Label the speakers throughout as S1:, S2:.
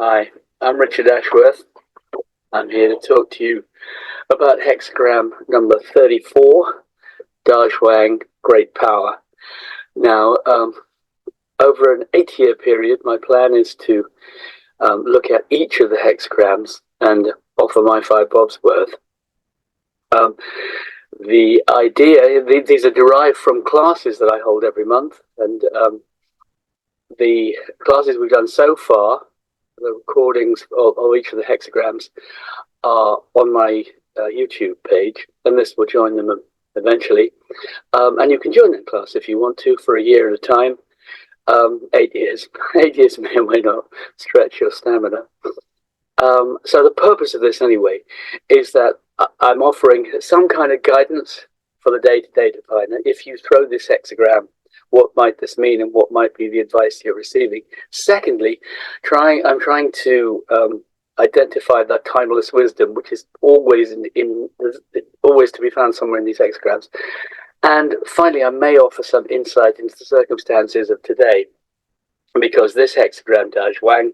S1: Hi, I'm Richard Ashworth. I'm here to talk to you about hexagram number 34, Zhuang Great Power. Now, over an 8-year period, my plan is to look at each of the hexagrams and offer my 5 bobs worth. The idea, these are derived from classes that I hold every month, and the classes we've done so far, the recordings of each of the hexagrams, are on my YouTube page, and this will join them eventually. And you can join that class if you want to for a year at a time. 8 years. 8 years may or may not stretch your stamina. So the purpose of this, anyway, is that I'm offering some kind of guidance for the day-to-day definer. If you throw this hexagram, what might this mean, and what might be the advice you're receiving? Secondly, I'm trying to identify that timeless wisdom, which is always always to be found somewhere in these hexagrams. And finally, I may offer some insight into the circumstances of today, because this hexagram, Zhuang,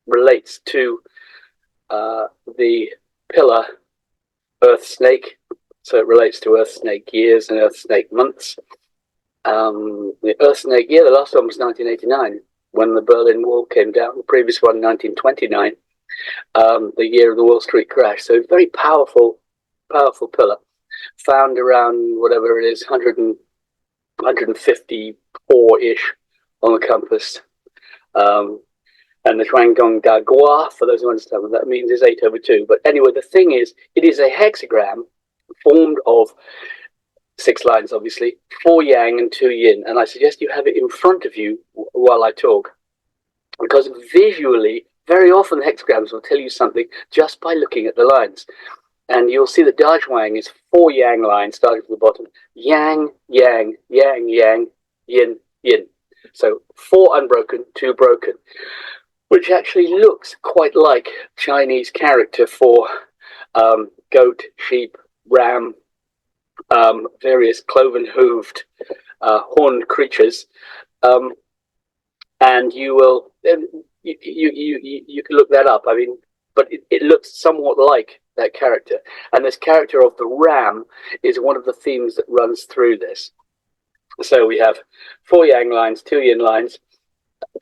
S1: relates to the pillar Earth Snake. So it relates to Earth Snake years and Earth Snake months. The Earth Snake year, the last one was 1989, when the Berlin Wall came down. The previous one, 1929, the year of the Wall Street crash. So very powerful pillar, found around whatever it is, 154-ish on the compass. And the Shuangdong Da Gua, for those who understand what that means, is 8/2. But anyway, the thing is, it is a hexagram formed of 6 lines, obviously, 4 yang and 2 yin. And I suggest you have it in front of you while I talk, because visually, very often hexagrams will tell you something just by looking at the lines. And you'll see that Zhuang is 4 yang lines starting from the bottom. Yang, yang, yang, yang, yin, yin. So 4 unbroken, 2 broken, which actually looks quite like Chinese character for goat, sheep, ram, various cloven-hooved, horned creatures. And you will, you can look that up. I mean, but it looks somewhat like that character. And this character of the ram is one of the themes that runs through this. So we have 4 yang lines, 2 yin lines,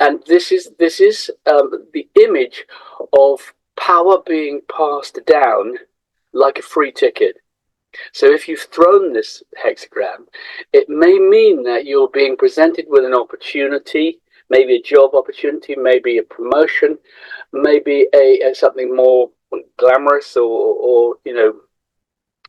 S1: and this is the image of power being passed down like a free ticket. So if you've thrown this hexagram, it may mean that you're being presented with an opportunity, maybe a job opportunity, maybe a promotion, maybe a something more glamorous or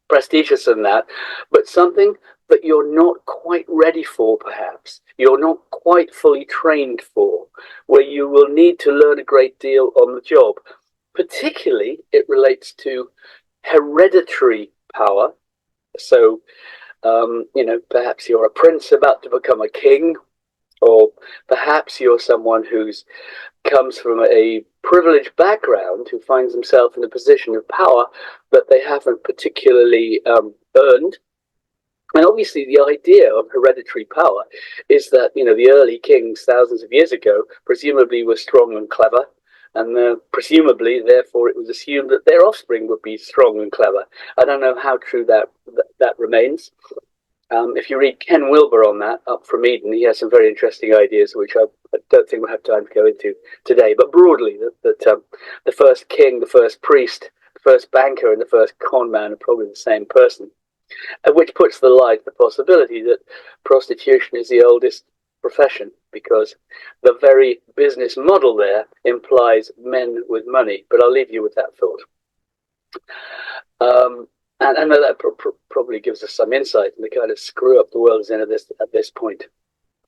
S1: prestigious than that, but something that you're not quite ready for, perhaps. You're not quite fully trained for, where you will need to learn a great deal on the job. Particularly, it relates to hereditary power. So, perhaps you're a prince about to become a king, or perhaps you're someone who's comes from a privileged background who finds himself in a position of power that they haven't particularly earned. And obviously the idea of hereditary power is that, the early kings thousands of years ago presumably were strong and clever, and presumably, therefore, it was assumed that their offspring would be strong and clever. I don't know how true that remains. If you read Ken Wilber on that, up from Eden, he has some very interesting ideas, which I don't think we'll have time to go into today. But broadly, that the first king, the first priest, the first banker, and the first con man are probably the same person, which puts to light the possibility that prostitution is the oldest profession, because the very business model there implies men with money. But I'll leave you with that thought. And that probably gives us some insight into the kind of screw up the world is in at this point,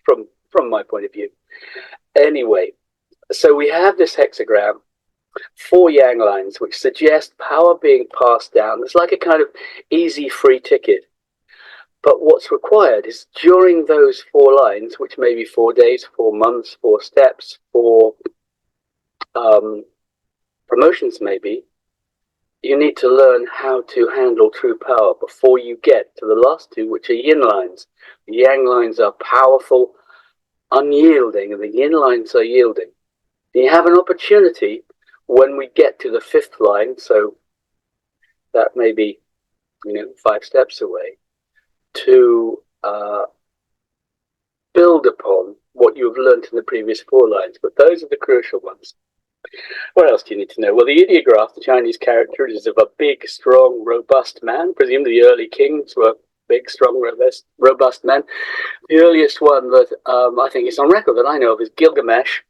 S1: from my point of view. Anyway, so we have this hexagram, 4 yang lines, which suggest power being passed down. It's like a kind of easy free ticket. But what's required is during those 4 lines, which may be 4 days, 4 months, 4 steps, 4 promotions maybe, you need to learn how to handle true power before you get to the last 2, which are yin lines. The yang lines are powerful, unyielding, and the yin lines are yielding. You have an opportunity when we get to the fifth line, so that may be 5 steps away, to build upon what you've learned in the previous 4 lines, but those are the crucial ones. What else do you need to know? Well, the ideograph, the Chinese character, is of a big, strong, robust man. Presumably the early kings were big, strong, robust men. The earliest one that I think is on record that I know of is Gilgamesh,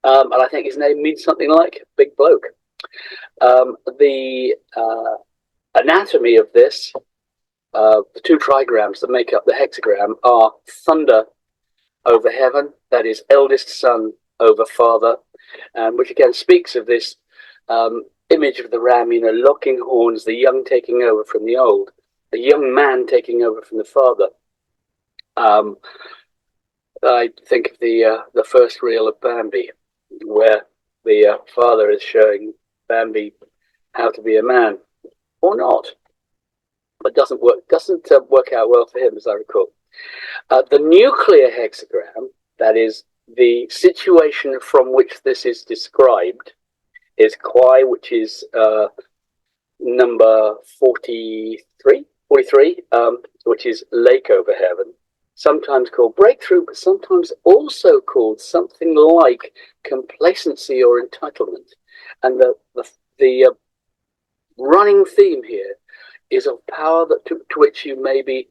S1: and I think his name means something like big bloke. The anatomy of this, the 2 trigrams that make up the hexagram, are thunder over heaven, that is eldest son over father, which again speaks of this image of the ram, locking horns, the young taking over from the old, the young man taking over from the father. I think of the first reel of Bambi, where the father is showing Bambi how to be a man, or not, but doesn't work out well for him, as I recall. The nuclear hexagram, that is the situation from which this is described, is Kwai, which is number 43, which is lake over heaven, sometimes called breakthrough, but sometimes also called something like complacency or entitlement. And the running theme here is of power to which you may be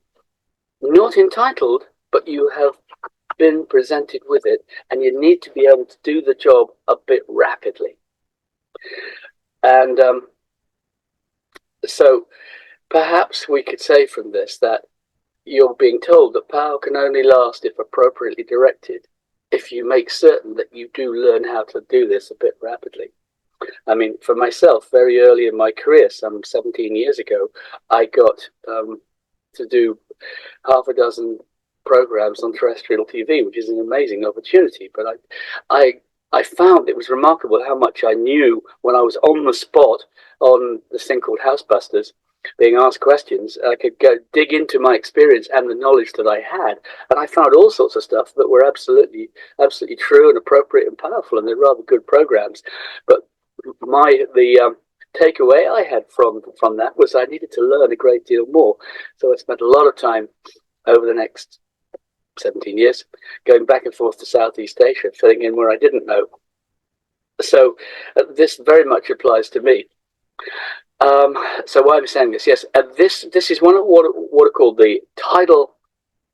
S1: not entitled, but you have been presented with it, and you need to be able to do the job a bit rapidly. And so perhaps we could say from this that you're being told that power can only last if appropriately directed, if you make certain that you do learn how to do this a bit rapidly. I mean, for myself, very early in my career, some 17 years ago, I got to do half a dozen programs on terrestrial TV, which is an amazing opportunity. But I found it was remarkable how much I knew when I was on the spot on this thing called Housebusters, being asked questions. I could go dig into my experience and the knowledge that I had, and I found all sorts of stuff that were absolutely true and appropriate and powerful, and they're rather good programs. But the takeaway I had from that was I needed to learn a great deal more. So I spent a lot of time over the next 17 years going back and forth to Southeast Asia, filling in where I didn't know. So this very much applies to me. So why I'm saying this, yes, this is one of what are called the tidal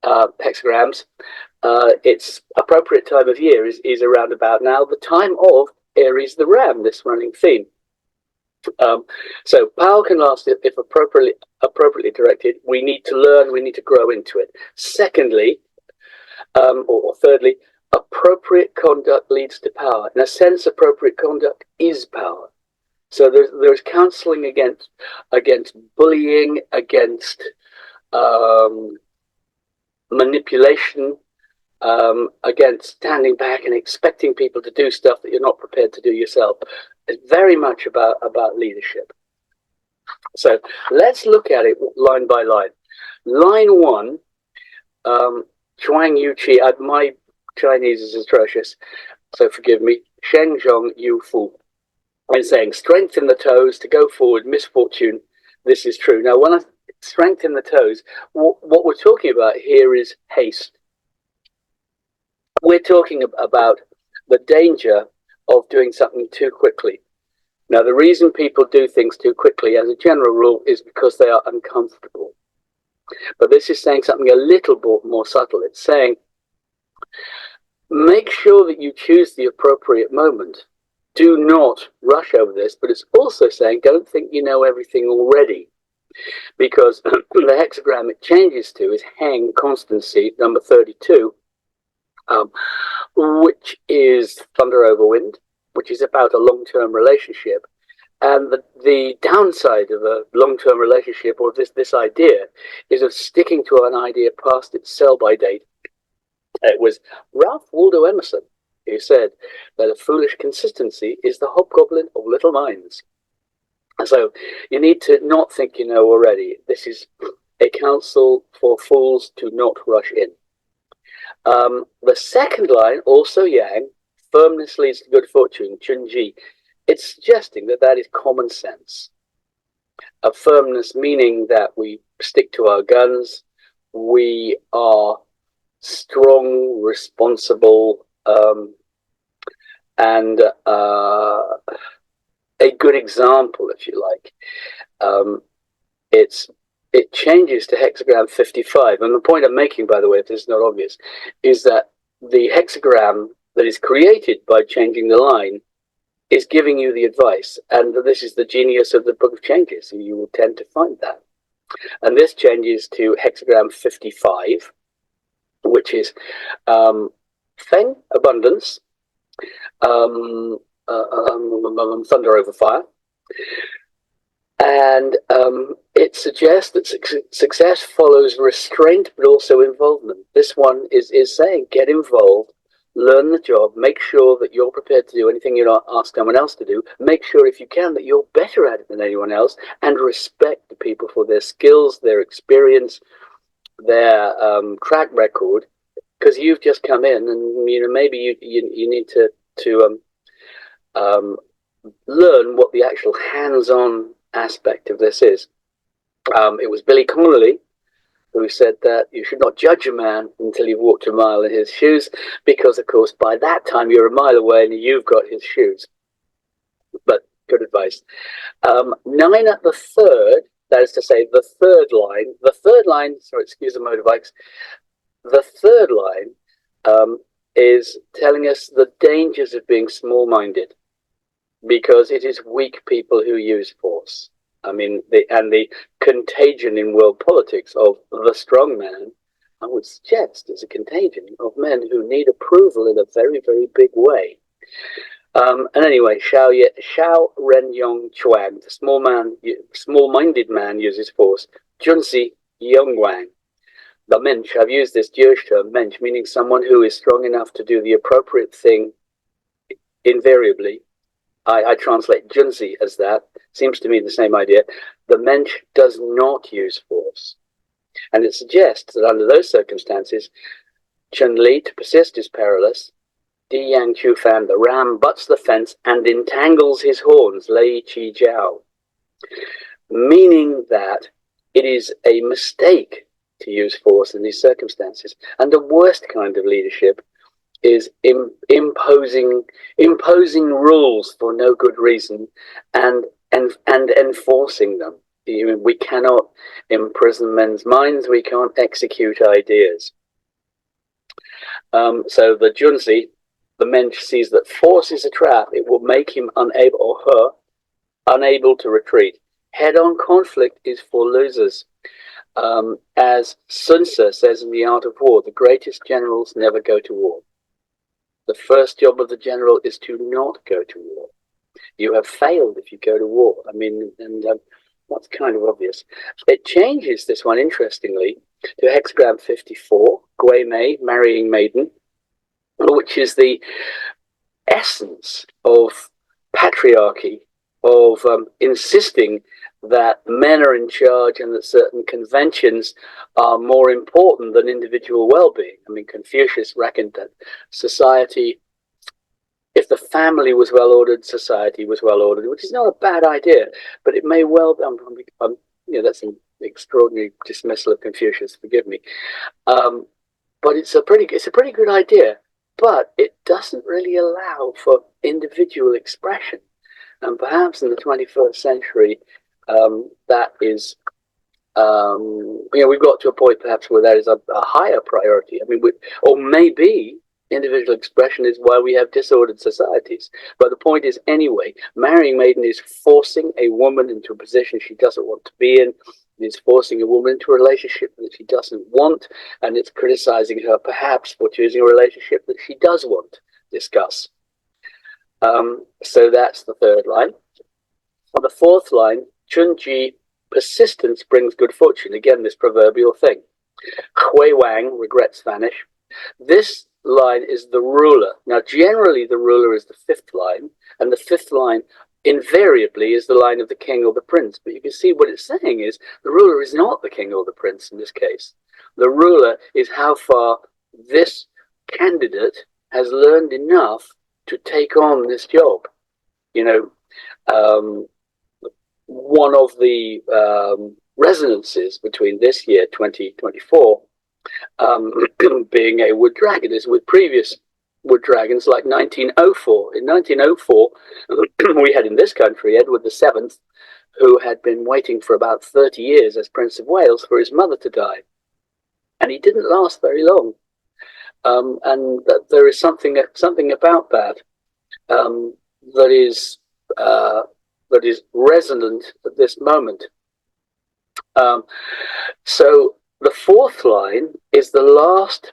S1: hexagrams. Its appropriate time of year is around about now, the time of Aries the Ram, this running theme. So power can last if appropriately directed. We need to learn, we need to grow into it. Secondly, or thirdly, appropriate conduct leads to power. In a sense, appropriate conduct is power. So there's counselling against bullying, against manipulation, against standing back and expecting people to do stuff that you're not prepared to do yourself. It's very much about leadership. So let's look at it line by line. Line 1, Zhuang Yuqi, my Chinese is atrocious, so forgive me, Sheng Zhong Yu Fu. I'm saying strength in the toes to go forward, misfortune, this is true. Now, when I strength in the toes, what we're talking about here is haste. We're talking about the danger of doing something too quickly. Now, the reason people do things too quickly, as a general rule, is because they are uncomfortable. But this is saying something a little bit more subtle. It's saying, make sure that you choose the appropriate moment. Do not rush over this, but it's also saying, don't think you know everything already. Because the hexagram it changes to is Heng constancy, number 32, which is thunder over wind, which is about a long-term relationship. And the downside of a long-term relationship, or this idea, is of sticking to an idea past its sell-by date. It was Ralph Waldo Emerson who said that a foolish consistency is the hobgoblin of little minds. And so you need to not think you know already. This is a counsel for fools to not rush in. The second line, also Yang, Firmness leads to good fortune, Chunji. It's suggesting that that is common sense. A firmness meaning that we stick to our guns, we are strong, responsible, and a good example, if you like. It changes to hexagram 55. And the point I'm making, by the way, if this is not obvious, is that the hexagram that is created by changing the line is giving you the advice. And this is the genius of the Book of Changes. You will tend to find that. And this changes to hexagram 55, which is Feng, abundance, thunder over fire. And it suggests that success follows restraint, but also involvement. This one is saying get involved, learn the job, make sure that you're prepared to do anything you're not asked someone else to do. Make sure, if you can, that you're better at it than anyone else, and respect the people for their skills, their experience, their track record. Because you've just come in, and maybe you need to learn what the actual hands-on aspect of this is. It was Billy Connolly who said that you should not judge a man until you've walked a mile in his shoes, because of course by that time you're a mile away and you've got his shoes. But good advice. 9 at the third, that is to say the third line, sorry, excuse the motorbikes, the third line is telling us the dangers of being small-minded, because it is weak people who use force. I mean, the contagion in world politics of the strong man, I would suggest, is a contagion of men who need approval in a very, very big way. And anyway, Xiao Ren Yong Chuan, the small-minded man uses force. Junzi Yongwang, the mensch. I've used this Jewish term, mensch, meaning someone who is strong enough to do the appropriate thing invariably. I translate Junzi as that. Seems to me the same idea. The mensch does not use force. And it suggests that under those circumstances, Chun Li, to persist is perilous. Di Yang Chu Fan, the ram, butts the fence and entangles his horns, Lei Chi Jiao. Meaning that it is a mistake to use force in these circumstances. And the worst kind of leadership is imposing rules for no good reason and enforcing them. We cannot imprison men's minds. We can't execute ideas. So the Junzi, the mensch, sees that force is a trap. It will make him unable, or her, unable to retreat. Head-on conflict is for losers. As Sun Tzu says in The Art of War, the greatest generals never go to war. The first job of the general is to not go to war. You have failed if you go to war. I mean, and that's kind of obvious. It changes this one, interestingly, to hexagram 54, Gui Mei, marrying maiden, which is the essence of patriarchy, of insisting that men are in charge and that certain conventions are more important than individual well-being. I mean, Confucius reckoned that society, if the family was well-ordered, society was well-ordered, which is not a bad idea, but it may well be, that's an extraordinary dismissal of Confucius, forgive me. But it's a pretty good idea, but it doesn't really allow for individual expression. And perhaps in the 21st century, that is, we've got to a point perhaps where that is a higher priority. I mean, or maybe individual expression is why we have disordered societies. But the point is, anyway, marrying maiden is forcing a woman into a position she doesn't want to be in. It is forcing a woman into a relationship that she doesn't want, and it's criticizing her perhaps for choosing a relationship that she does want. Discuss. So that's the third line. On the fourth line, Chunji, persistence brings good fortune. Again, this proverbial thing. Hui Wang, regrets vanish. This line is the ruler. Now, generally, the ruler is the fifth line, and the fifth line invariably is the line of the king or the prince. But you can see what it's saying is the ruler is not the king or the prince in this case. The ruler is how far this candidate has learned enough to take on this job. You know, one of the resonances between this year, 2024, being a wood dragon, is with previous wood dragons like 1904. In 1904, we had in this country Edward VII, who had been waiting for about 30 years as Prince of Wales for his mother to die. And he didn't last very long. And there is something about that that is resonant at this moment. So the fourth line is the last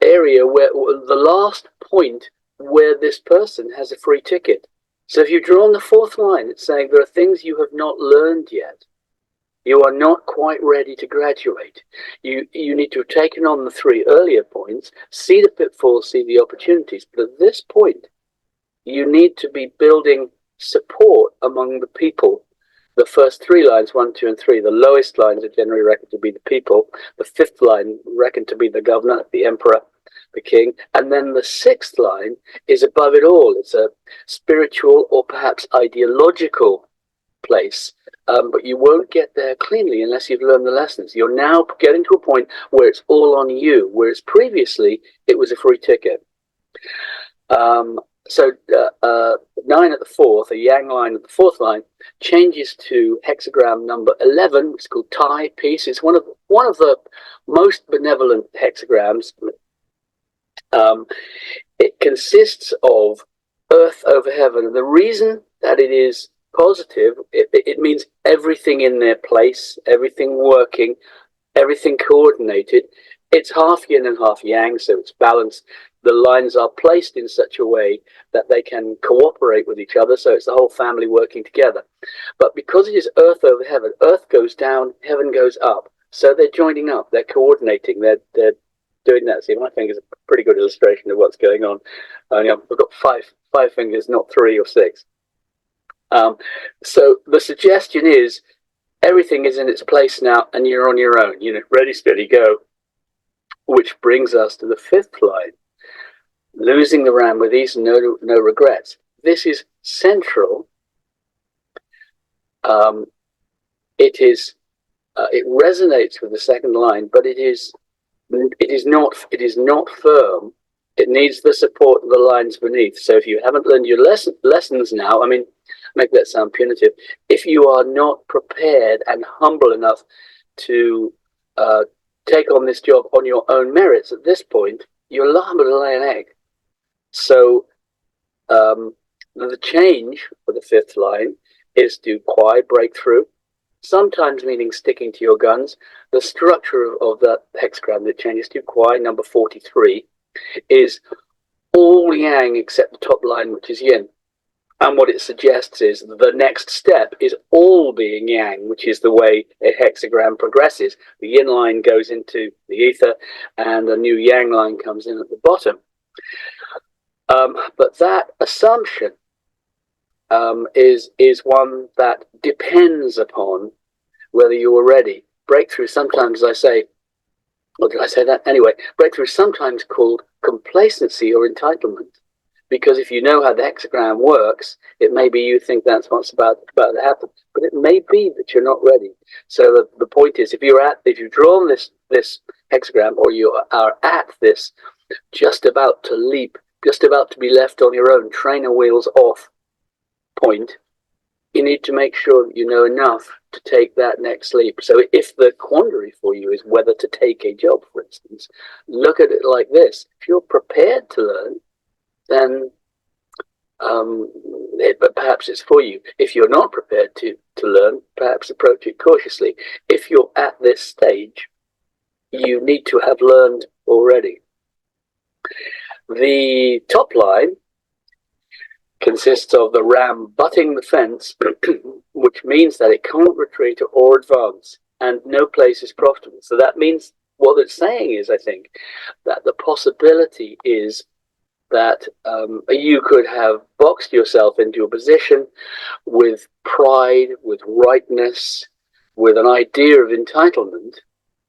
S1: area where the last point where this person has a free ticket. So if you draw on the fourth line, it's saying there are things you have not learned yet. You are not quite ready to graduate. You need to have taken on the three earlier points, see the pitfalls, see the opportunities. But at this point, you need to be building support among the people. The first three lines, 1, 2, and 3, the lowest lines are generally reckoned to be the people. The fifth line reckoned to be the governor, the emperor, the king. And then the sixth line is above it all. It's a spiritual or perhaps ideological place. But you won't get there cleanly unless you've learned the lessons. You're now getting to a point where it's all on you, whereas previously it was a free ticket. So 9 at the fourth, a yang line at the fourth line, changes to hexagram number 11, which is called Tai, peace. It's one of the most benevolent hexagrams. It consists of earth over heaven. And the reason that it is positive, it means everything in their place, everything working, everything coordinated. It's half yin and half yang, so it's balanced. The lines are placed in such a way that they can cooperate with each other, so it's the whole family working together. But because it is earth over heaven, earth goes down, heaven goes up. So they're joining up, they're coordinating, they're doing that. See, my finger's a pretty good illustration of what's going on. I've got five fingers, not 3 or 6. So the suggestion is everything is in its place now and you're on your own, ready, steady, go. Which brings us to the fifth line, losing the ram with ease and no regrets. This is central. It resonates with the second line, but it is not firm. It needs the support of the lines beneath. So if you haven't learned your lessons now, make that sound punitive. If you are not prepared and humble enough to take on this job on your own merits at this point, you're liable to lay an egg. So the change for the fifth line is to Kwai, breakthrough, sometimes meaning sticking to your guns. The structure of that hexagram that changes to Kwai, number 43, is all yang except the top line, which is yin. And what it suggests is the next step is all being yang, which is the way a hexagram progresses. The yin line goes into the ether and a new yang line comes in at the bottom. But that assumption is one that depends upon whether you are ready. Breakthrough, sometimes I say, or did I say that? Anyway, breakthrough is sometimes called complacency or entitlement. Because if you know how the hexagram works, it may be you think that's what's about to happen, but it may be that you're not ready. So the point is, if you've drawn this hexagram, or you are at this just about to leap, just about to be left on your own, trainer wheels off point, you need to make sure that you know enough to take that next leap. So if the quandary for you is whether to take a job, for instance, look at it like this. If you're prepared to learn, then but perhaps it's for you. If you're not prepared to learn, perhaps approach it cautiously. If you're at this stage, you need to have learned already. The top line consists of the ram butting the fence, which means that it can't retreat or advance, and no place is profitable. So that means what it's saying is, I think, that the possibility is that you could have boxed yourself into a position with pride, with rightness, with an idea of entitlement,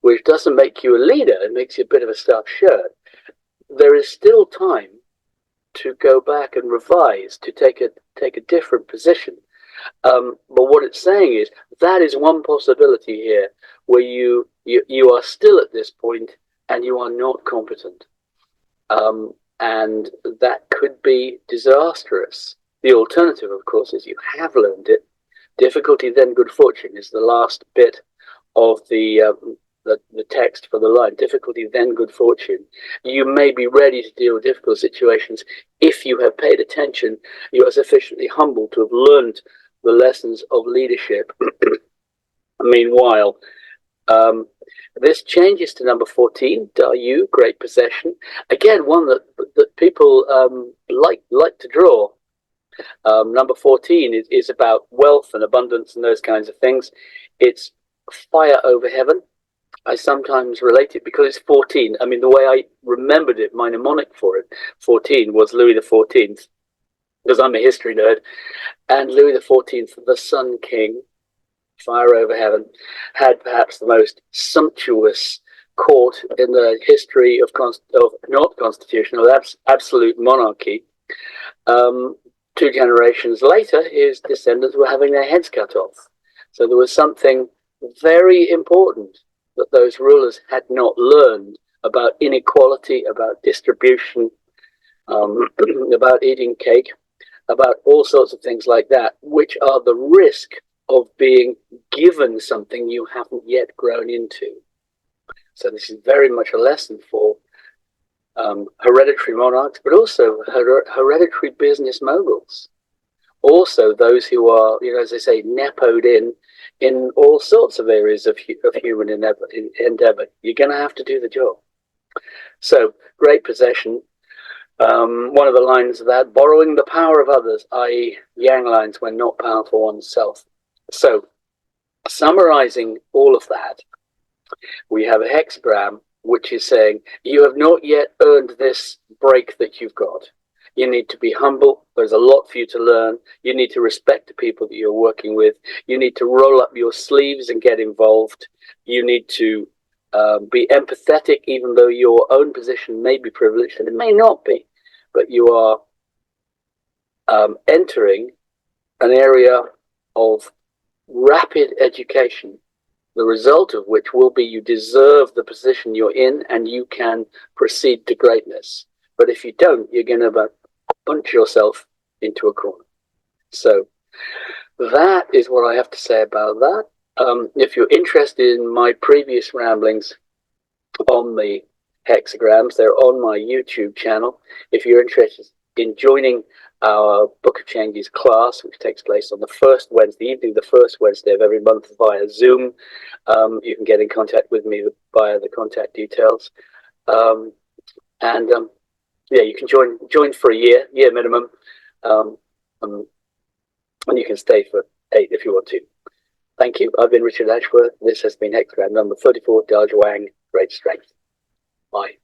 S1: which doesn't make you a leader, it makes you a bit of a stuffed shirt. There is still time to go back and revise, to take a different position. But what it's saying is that is one possibility here, where you are still at this point and you are not competent, and that could be disastrous. The alternative, of course, is you have learned it. Difficulty, then good fortune is the last bit of the text for the line. Difficulty, then good fortune. You may be ready to deal with difficult situations if you have paid attention. You are sufficiently humble to have learned the lessons of leadership. Meanwhile, this changes to number 14, Dayu, great possession. Again, one that people like to draw. Number 14 is about wealth and abundance and those kinds of things. It's fire over heaven. I sometimes relate it because it's 14. I mean, the way I remembered it, my mnemonic for it, 14, was Louis XIV, because I'm a history nerd. And Louis XIV, the Sun King, fire over heaven, had perhaps the most sumptuous court in the history of not constitutional, absolute monarchy. 2 generations later, his descendants were having their heads cut off. So there was something very important that those rulers had not learned about inequality, about distribution, about eating cake, about all sorts of things like that, which are the risk of being given something you haven't yet grown into. So this is very much a lesson for hereditary monarchs, but also hereditary business moguls. Also those who are, as they say, nepoed in all sorts of areas of human endeavor. You're going to have to do the job. So, great possession. One of the lines of that, borrowing the power of others, i.e. yang lines when not powerful oneself. So, summarizing all of that, we have a hexagram which is saying, you have not yet earned this break that you've got. You need to be humble. There's a lot for you to learn. You need to respect the people that you're working with. You need to roll up your sleeves and get involved. You need to be empathetic, even though your own position may be privileged, and it may not be. But you are entering an area of rapid education, the result of which will be you deserve the position you're in and you can proceed to greatness. But if you don't, you're going to punch yourself into a corner. So that is what I have to say about that. If you're interested in my previous ramblings on the hexagrams, they're on my YouTube channel. If you're interested in joining our Book of Changes class, which takes place on the first Wednesday of every month via Zoom, you can get in contact with me via the contact details. Yeah, you can join for a year minimum, and you can stay for 8 if you want to. Thank you. I've been Richard Ashworth. This has been Hexagram number 34, Zhuang Great Strength. Bye.